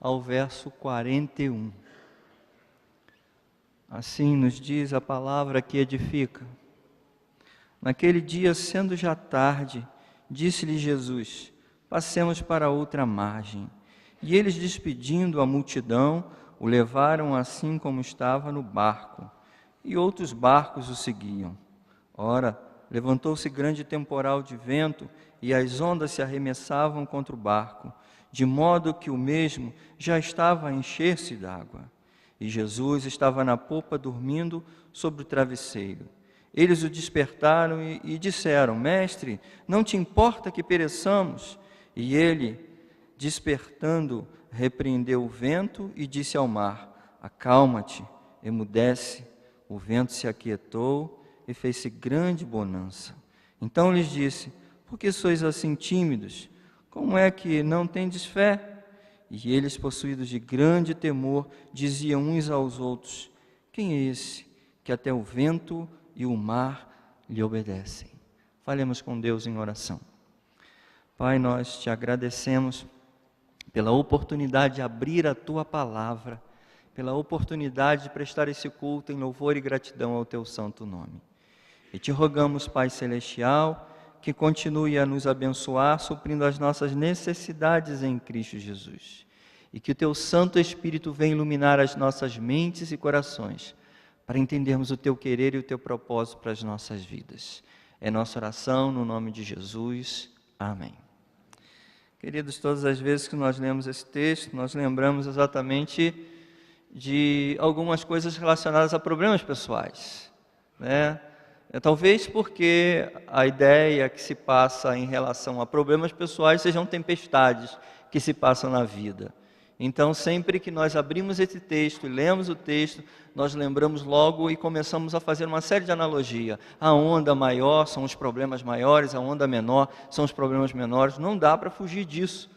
ao verso 41. Assim nos diz a palavra que edifica. Naquele dia, sendo já tarde, disse-lhe Jesus: passemos para outra margem. E eles, despedindo a multidão, o levaram assim como estava no barco, e outros barcos o seguiam. Ora, levantou-se grande temporal de vento, e as ondas se arremessavam contra o barco, de modo que o mesmo já estava a encher-se d'água. E Jesus estava na popa dormindo sobre o travesseiro. Eles o despertaram e disseram: Mestre, não te importa que pereçamos? E ele, despertando, repreendeu o vento e disse ao mar: acalma-te, emudece. O vento se aquietou e fez-se grande bonança. Então lhes disse: por que sois assim tímidos? Como é que não tendes fé? E eles, possuídos de grande temor, diziam uns aos outros: quem é esse que até o vento e o mar lhe obedecem? Falemos com Deus em oração. Pai, nós te agradecemos pela oportunidade de abrir a Tua Palavra, pela oportunidade de prestar esse culto em louvor e gratidão ao Teu santo nome. E te rogamos, Pai Celestial, que continue a nos abençoar, suprindo as nossas necessidades em Cristo Jesus. E que o Teu Santo Espírito venha iluminar as nossas mentes e corações, para entendermos o Teu querer e o Teu propósito para as nossas vidas. É nossa oração no nome de Jesus. Amém. Queridos, todas as vezes que nós lemos esse texto, nós lembramos exatamente de algumas coisas relacionadas a problemas pessoais, né? Talvez porque a ideia que se passa em relação a problemas pessoais sejam tempestades que se passam na vida. Então, sempre que nós abrimos esse texto e lemos o texto, nós lembramos logo e começamos a fazer uma série de analogias. A onda maior são os problemas maiores, a onda menor são os problemas menores. Não dá para fugir disso.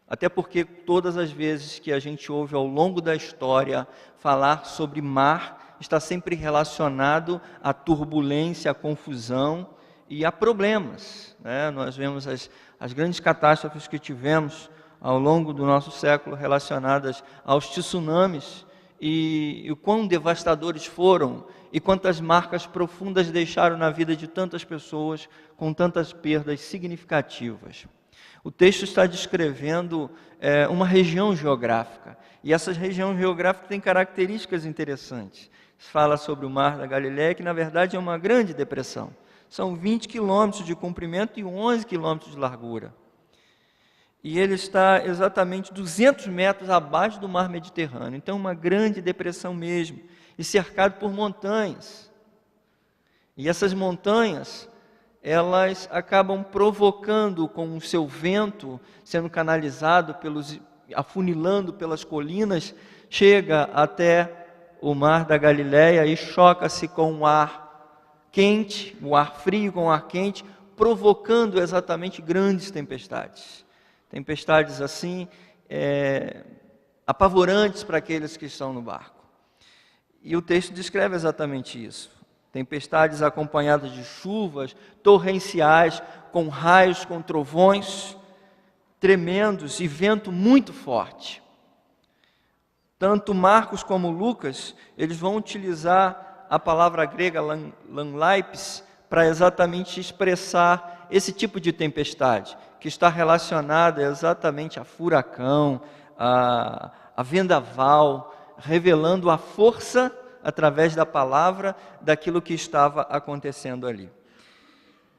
Até porque todas as vezes que a gente ouve ao longo da história falar sobre mar, está sempre relacionado à turbulência, à confusão e a problemas, né? Nós vemos as grandes catástrofes que tivemos ao longo do nosso século relacionadas aos tsunamis e o quão devastadores foram e quantas marcas profundas deixaram na vida de tantas pessoas com tantas perdas significativas. O texto está descrevendo uma região geográfica, e essa região geográfica tem características interessantes. Se fala sobre o Mar da Galileia, que na verdade é uma grande depressão. São 20 quilômetros de comprimento e 11 quilômetros de largura. E ele está exatamente 200 metros abaixo do mar Mediterrâneo. Então, uma grande depressão mesmo, e cercado por montanhas. E essas montanhas, elas acabam provocando com o seu vento, sendo canalizado, afunilando pelas colinas, chega até o Mar da Galileia e choca-se com o ar quente, o ar frio com o ar quente, provocando exatamente grandes tempestades. Tempestades assim, apavorantes para aqueles que estão no barco. E o texto descreve exatamente isso. Tempestades acompanhadas de chuvas torrenciais, com raios, com trovões tremendos e vento muito forte. Tanto Marcos como Lucas, eles vão utilizar a palavra grega lanlaipes para exatamente expressar esse tipo de tempestade, que está relacionada exatamente a furacão, a vendaval, revelando a força através da palavra daquilo que estava acontecendo ali.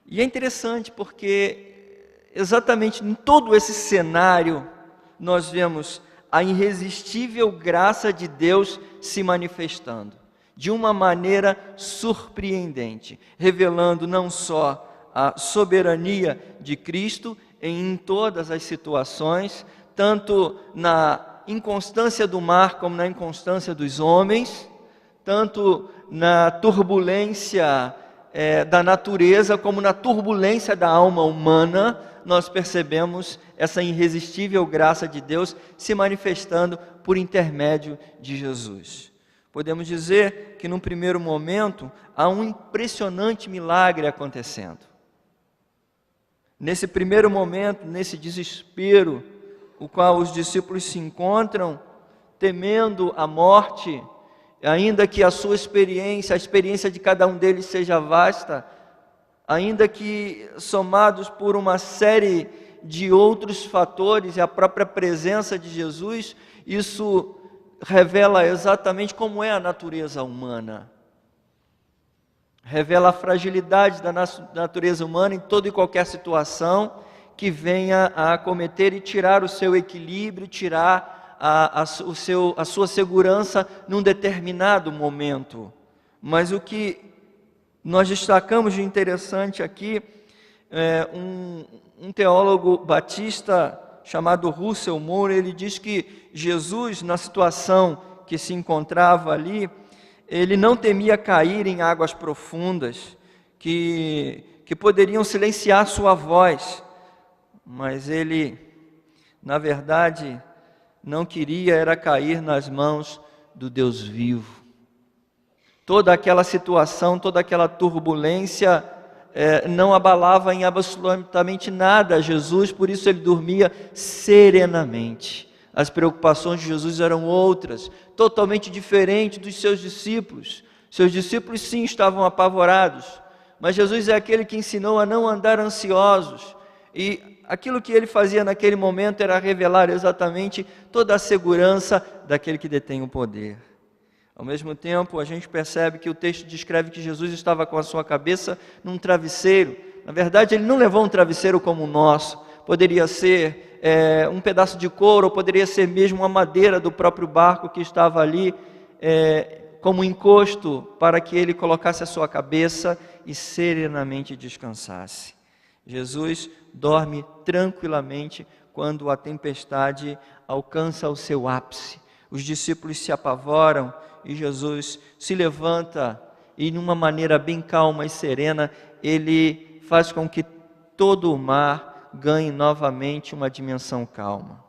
E é interessante porque exatamente em todo esse cenário nós vemos a irresistível graça de Deus se manifestando de uma maneira surpreendente, revelando não só a soberania de Cristo em todas as situações, tanto na inconstância do mar como na inconstância dos homens, tanto na turbulência da natureza como na turbulência da alma humana. Nós percebemos essa irresistível graça de Deus se manifestando por intermédio de Jesus. Podemos dizer que num primeiro momento há um impressionante milagre acontecendo. Nesse primeiro momento, nesse desespero, o qual os discípulos se encontram, temendo a morte, ainda que a sua experiência, a experiência de cada um deles seja vasta, ainda que somados por uma série de outros fatores e a própria presença de Jesus, isso revela exatamente como é a natureza humana. Revela a fragilidade da natureza humana em toda e qualquer situação que venha a acometer e tirar o seu equilíbrio, tirar a sua segurança num determinado momento. Mas o que nós destacamos de interessante aqui, um teólogo batista chamado Russell Moore, ele diz que Jesus, na situação que se encontrava ali, ele não temia cair em águas profundas, que poderiam silenciar sua voz, mas ele, na verdade, não queria era cair nas mãos do Deus vivo. Toda aquela situação, toda aquela turbulência não abalava em absolutamente nada a Jesus, por isso ele dormia serenamente. As preocupações de Jesus eram outras, totalmente diferentes dos seus discípulos. Seus discípulos sim estavam apavorados, mas Jesus é aquele que ensinou a não andar ansiosos, e aquilo que ele fazia naquele momento era revelar exatamente toda a segurança daquele que detém o poder. Ao mesmo tempo, a gente percebe que o texto descreve que Jesus estava com a sua cabeça num travesseiro. Na verdade, ele não levou um travesseiro como o nosso. Poderia ser um pedaço de couro, ou poderia ser mesmo uma madeira do próprio barco que estava ali como encosto para que ele colocasse a sua cabeça e serenamente descansasse. Jesus dorme tranquilamente quando a tempestade alcança o seu ápice. Os discípulos se apavoram e Jesus se levanta e, de uma maneira bem calma e serena, ele faz com que todo o mar ganhe novamente uma dimensão calma.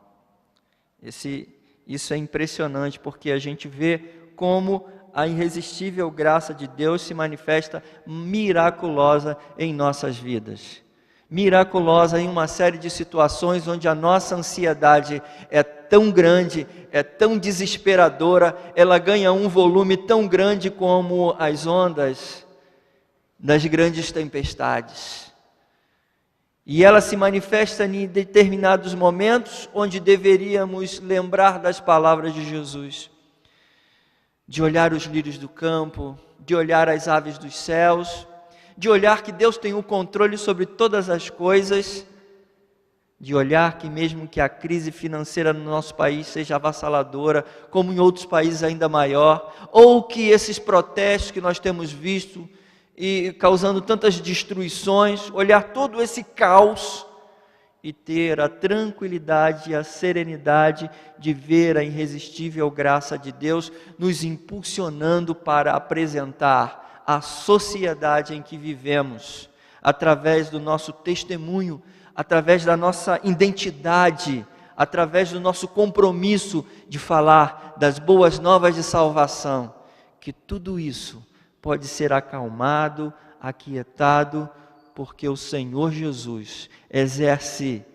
Isso é impressionante, porque a gente vê como a irresistível graça de Deus se manifesta miraculosa em nossas vidas. Miraculosa em uma série de situações onde a nossa ansiedade é tão grande, é tão desesperadora, ela ganha um volume tão grande como as ondas das grandes tempestades. E ela se manifesta em determinados momentos onde deveríamos lembrar das palavras de Jesus, de olhar os lírios do campo, de olhar as aves dos céus, de olhar que Deus tem o controle sobre todas as coisas, de olhar que mesmo que a crise financeira no nosso país seja avassaladora, como em outros países ainda maior, ou que esses protestos que nós temos visto e causando tantas destruições, olhar todo esse caos e ter a tranquilidade e a serenidade de ver a irresistível graça de Deus nos impulsionando para apresentar a sociedade em que vivemos, através do nosso testemunho, através da nossa identidade, através do nosso compromisso de falar das boas novas de salvação, que tudo isso pode ser acalmado, aquietado, porque o Senhor Jesus exerce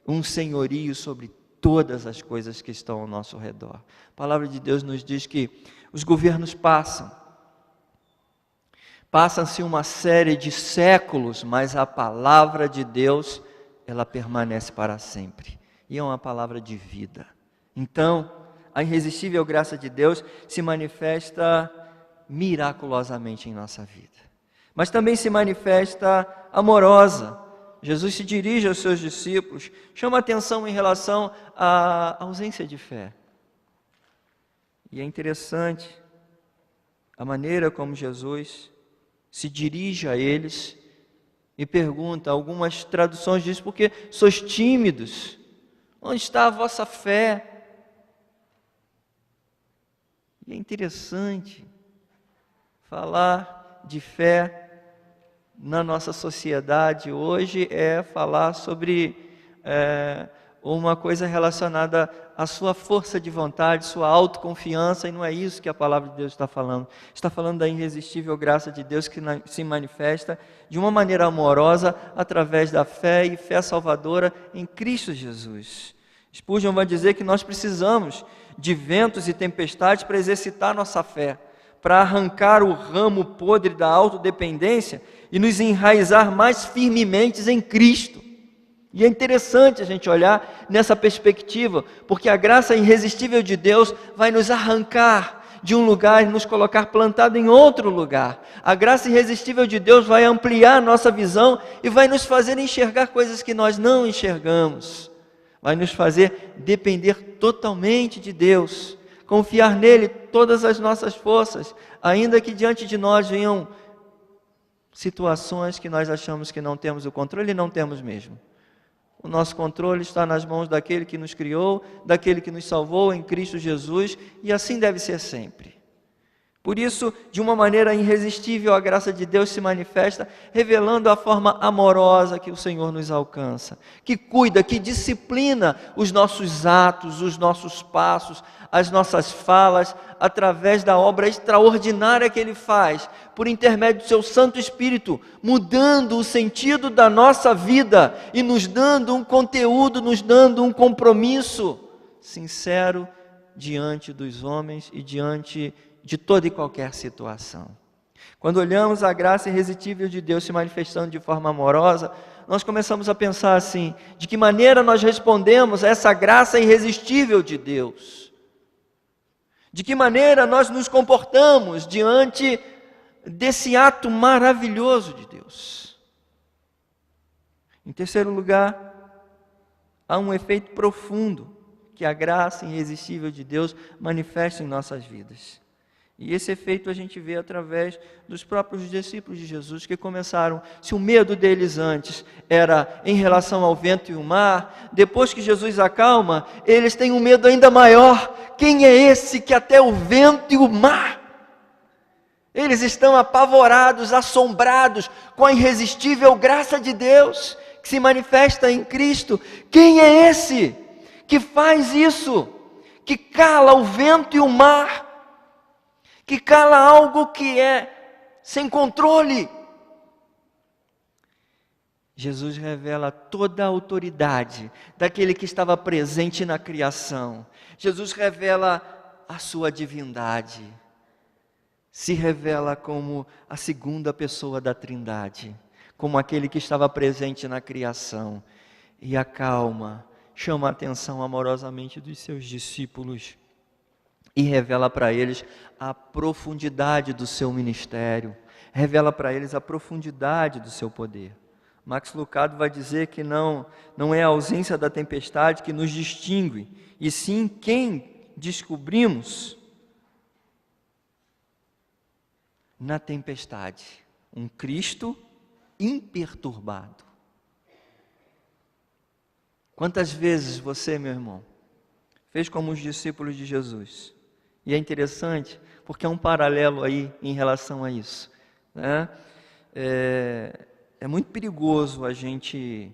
um senhorio sobre todas as coisas que estão ao nosso redor. A palavra de Deus nos diz que os governos passam-se uma série de séculos, mas a palavra de Deus, ela permanece para sempre. E é uma palavra de vida. Então, a irresistível graça de Deus se manifesta miraculosamente em nossa vida. Mas também se manifesta amorosa. Jesus se dirige aos seus discípulos, chama atenção em relação à ausência de fé. E é interessante a maneira como Jesus se dirige a eles e pergunta, algumas traduções dizem, porque sois tímidos, onde está a vossa fé? E é interessante falar de fé na nossa sociedade hoje é falar sobre uma coisa relacionada à sua força de vontade, sua autoconfiança, e não é isso que a palavra de Deus está falando. Está falando da irresistível graça de Deus que se manifesta de uma maneira amorosa através da fé e fé salvadora em Cristo Jesus. Spurgeon vai dizer que nós precisamos de ventos e tempestades para exercitar nossa fé, para arrancar o ramo podre da autodependência e nos enraizar mais firmemente em Cristo. E é interessante a gente olhar nessa perspectiva, porque a graça irresistível de Deus vai nos arrancar de um lugar e nos colocar plantado em outro lugar. A graça irresistível de Deus vai ampliar a nossa visão e vai nos fazer enxergar coisas que nós não enxergamos. Vai nos fazer depender totalmente de Deus, confiar nele todas as nossas forças, ainda que diante de nós venham situações que nós achamos que não temos o controle e não temos mesmo. O nosso controle está nas mãos daquele que nos criou, daquele que nos salvou em Cristo Jesus, e assim deve ser sempre. Por isso, de uma maneira irresistível, a graça de Deus se manifesta, revelando a forma amorosa que o Senhor nos alcança, que cuida, que disciplina os nossos atos, os nossos passos, as nossas falas, através da obra extraordinária que Ele faz, por intermédio do Seu Santo Espírito, mudando o sentido da nossa vida e nos dando um conteúdo, nos dando um compromisso sincero diante dos homens e diante de toda e qualquer situação. Quando olhamos a graça irresistível de Deus se manifestando de forma amorosa, nós começamos a pensar assim: de que maneira nós respondemos a essa graça irresistível de Deus? De que maneira nós nos comportamos diante desse ato maravilhoso de Deus? Em terceiro lugar, há um efeito profundo que a graça irresistível de Deus manifesta em nossas vidas. E esse efeito a gente vê através dos próprios discípulos de Jesus, que começaram, se o medo deles antes era em relação ao vento e o mar, depois que Jesus acalma, eles têm um medo ainda maior. Quem é esse que até o vento e o mar? Eles estão apavorados, assombrados com a irresistível graça de Deus, que se manifesta em Cristo. Quem é esse que faz isso? Que cala o vento e o mar? Que cala algo que é sem controle? Jesus revela toda a autoridade daquele que estava presente na criação. Jesus revela a sua divindade. Se revela como a segunda pessoa da Trindade, como aquele que estava presente na criação. E acalma, chama a atenção amorosamente dos seus discípulos e revela para eles a profundidade do seu ministério, revela para eles a profundidade do seu poder. Max Lucado vai dizer que não é a ausência da tempestade que nos distingue, e sim quem descobrimos na tempestade: um Cristo imperturbado. Quantas vezes você, meu irmão, fez como os discípulos de Jesus? E é interessante, porque é um paralelo aí em relação a isso, né? É muito perigoso a gente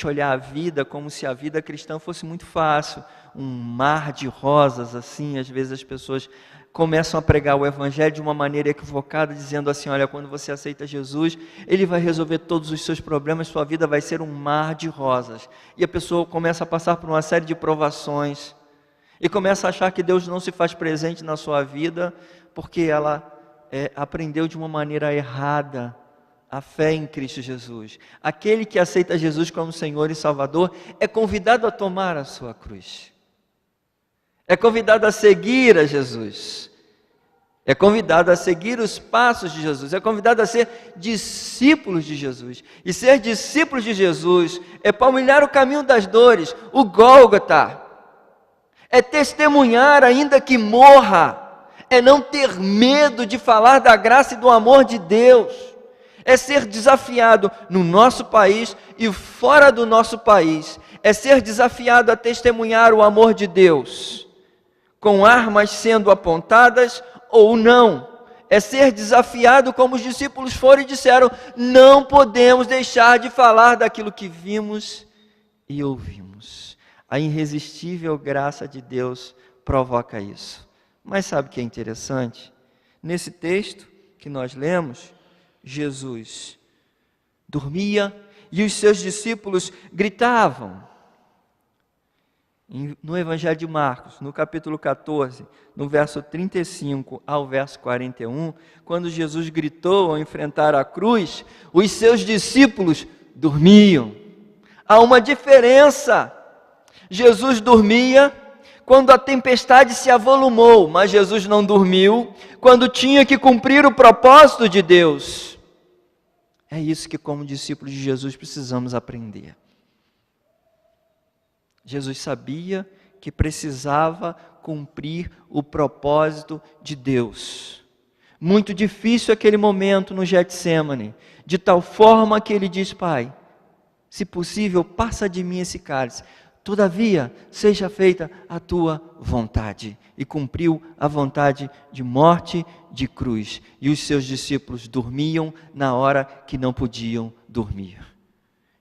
olhar a vida como se a vida cristã fosse muito fácil, um mar de rosas assim. Às vezes as pessoas começam a pregar o evangelho de uma maneira equivocada, dizendo assim: olha, quando você aceita Jesus, Ele vai resolver todos os seus problemas, sua vida vai ser um mar de rosas. E a pessoa começa a passar por uma série de provações, e começa a achar que Deus não se faz presente na sua vida, porque ela aprendeu de uma maneira errada a fé em Cristo Jesus. Aquele que aceita Jesus como Senhor e Salvador é convidado a tomar a sua cruz, é convidado a seguir a Jesus, é convidado a seguir os passos de Jesus, é convidado a ser discípulos de Jesus. E ser discípulos de Jesus é palmilhar o caminho das dores, o Gólgota, é testemunhar ainda que morra, é não ter medo de falar da graça e do amor de Deus, é ser desafiado no nosso país e fora do nosso país, é ser desafiado a testemunhar o amor de Deus, com armas sendo apontadas ou não, é ser desafiado como os discípulos foram e disseram: não podemos deixar de falar daquilo que vimos e ouvimos. A irresistível graça de Deus provoca isso. Mas sabe o que é interessante? Nesse texto que nós lemos, Jesus dormia e os seus discípulos gritavam. No Evangelho de Marcos, no capítulo 14, no verso 35 ao verso 41, quando Jesus gritou ao enfrentar a cruz, os seus discípulos dormiam. Há uma diferença. Jesus dormia quando a tempestade se avolumou, mas Jesus não dormiu quando tinha que cumprir o propósito de Deus. É isso que, como discípulos de Jesus, precisamos aprender. Jesus sabia que precisava cumprir o propósito de Deus. Muito difícil aquele momento no Getsêmani, de tal forma que ele diz: Pai, se possível, passa de mim esse cálice. Todavia, seja feita a tua vontade. E cumpriu a vontade de morte, de cruz. E os seus discípulos dormiam na hora que não podiam dormir.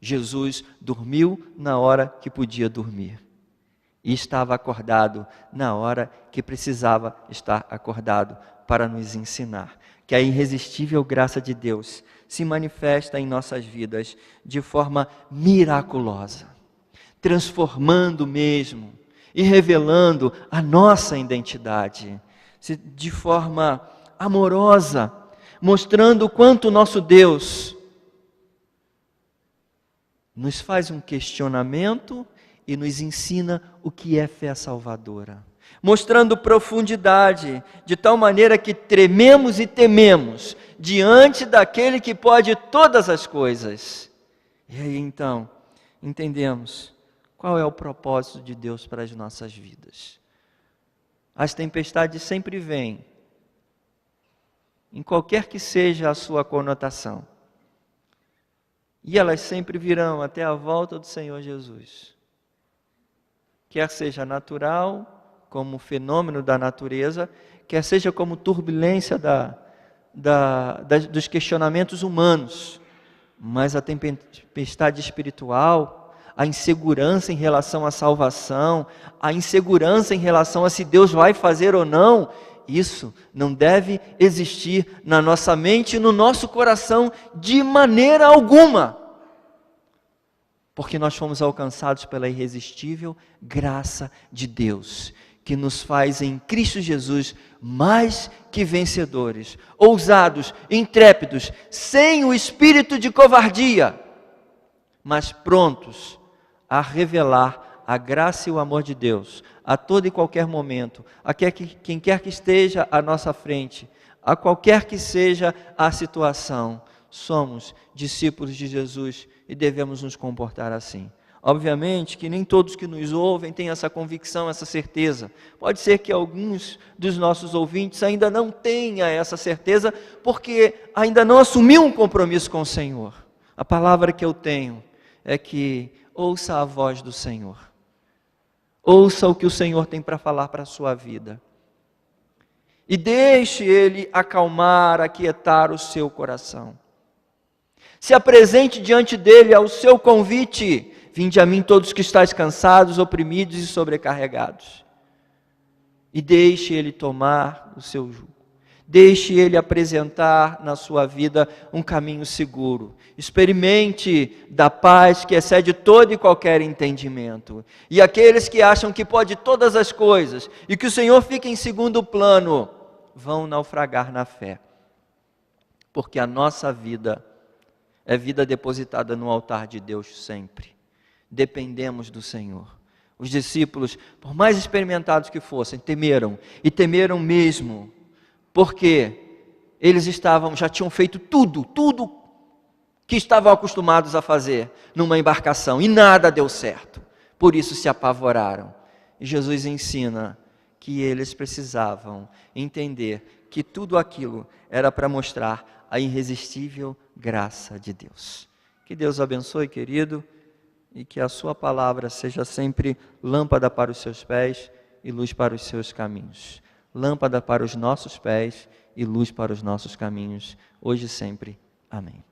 Jesus dormiu na hora que podia dormir. E estava acordado na hora que precisava estar acordado para nos ensinar que a irresistível graça de Deus se manifesta em nossas vidas de forma miraculosa, transformando mesmo e revelando a nossa identidade, de forma amorosa, mostrando o quanto o nosso Deus nos faz um questionamento e nos ensina o que é fé salvadora, mostrando profundidade, de tal maneira que trememos e tememos diante daquele que pode todas as coisas. E aí então, entendemos qual é o propósito de Deus para as nossas vidas. As tempestades sempre vêm, em qualquer que seja a sua conotação. E elas sempre virão até a volta do Senhor Jesus. Quer seja natural, como fenômeno da natureza, quer seja como turbulência dos questionamentos humanos. Mas a tempestade espiritual, a insegurança em relação à salvação, a insegurança em relação a se Deus vai fazer ou não, isso não deve existir na nossa mente e no nosso coração de maneira alguma. Porque nós fomos alcançados pela irresistível graça de Deus, que nos faz em Cristo Jesus mais que vencedores, ousados, intrépidos, sem o espírito de covardia, mas prontos a revelar a graça e o amor de Deus a todo e qualquer momento, a quem quer que esteja à nossa frente, a qualquer que seja a situação. Somos discípulos de Jesus e devemos nos comportar assim. Obviamente que nem todos que nos ouvem têm essa convicção, essa certeza. Pode ser que alguns dos nossos ouvintes ainda não tenham essa certeza, porque ainda não assumiu um compromisso com o Senhor. A palavra que eu tenho é que ouça a voz do Senhor. Ouça o que o Senhor tem para falar para a sua vida. E deixe Ele acalmar, aquietar o seu coração. Se apresente diante dEle ao seu convite: vinde a mim todos que estáis cansados, oprimidos e sobrecarregados. E deixe Ele tomar o seu jugo. Deixe Ele apresentar na sua vida um caminho seguro. Experimente da paz que excede todo e qualquer entendimento. E aqueles que acham que pode todas as coisas e que o Senhor fica em segundo plano, vão naufragar na fé. Porque a nossa vida é vida depositada no altar de Deus sempre. Dependemos do Senhor. Os discípulos, por mais experimentados que fossem, temeram, e temeram mesmo, porque eles já tinham feito tudo que estavam acostumados a fazer numa embarcação, e nada deu certo. Por isso se apavoraram. E Jesus ensina que eles precisavam entender que tudo aquilo era para mostrar a irresistível graça de Deus. Que Deus abençoe, querido, e que a sua palavra seja sempre lâmpada para os seus pés e luz para os seus caminhos. Lâmpada para os nossos pés e luz para os nossos caminhos, hoje e sempre. Amém.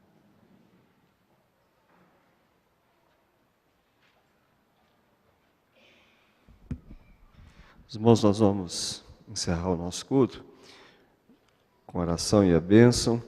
Irmãos, nós vamos encerrar o nosso culto com oração e a bênção.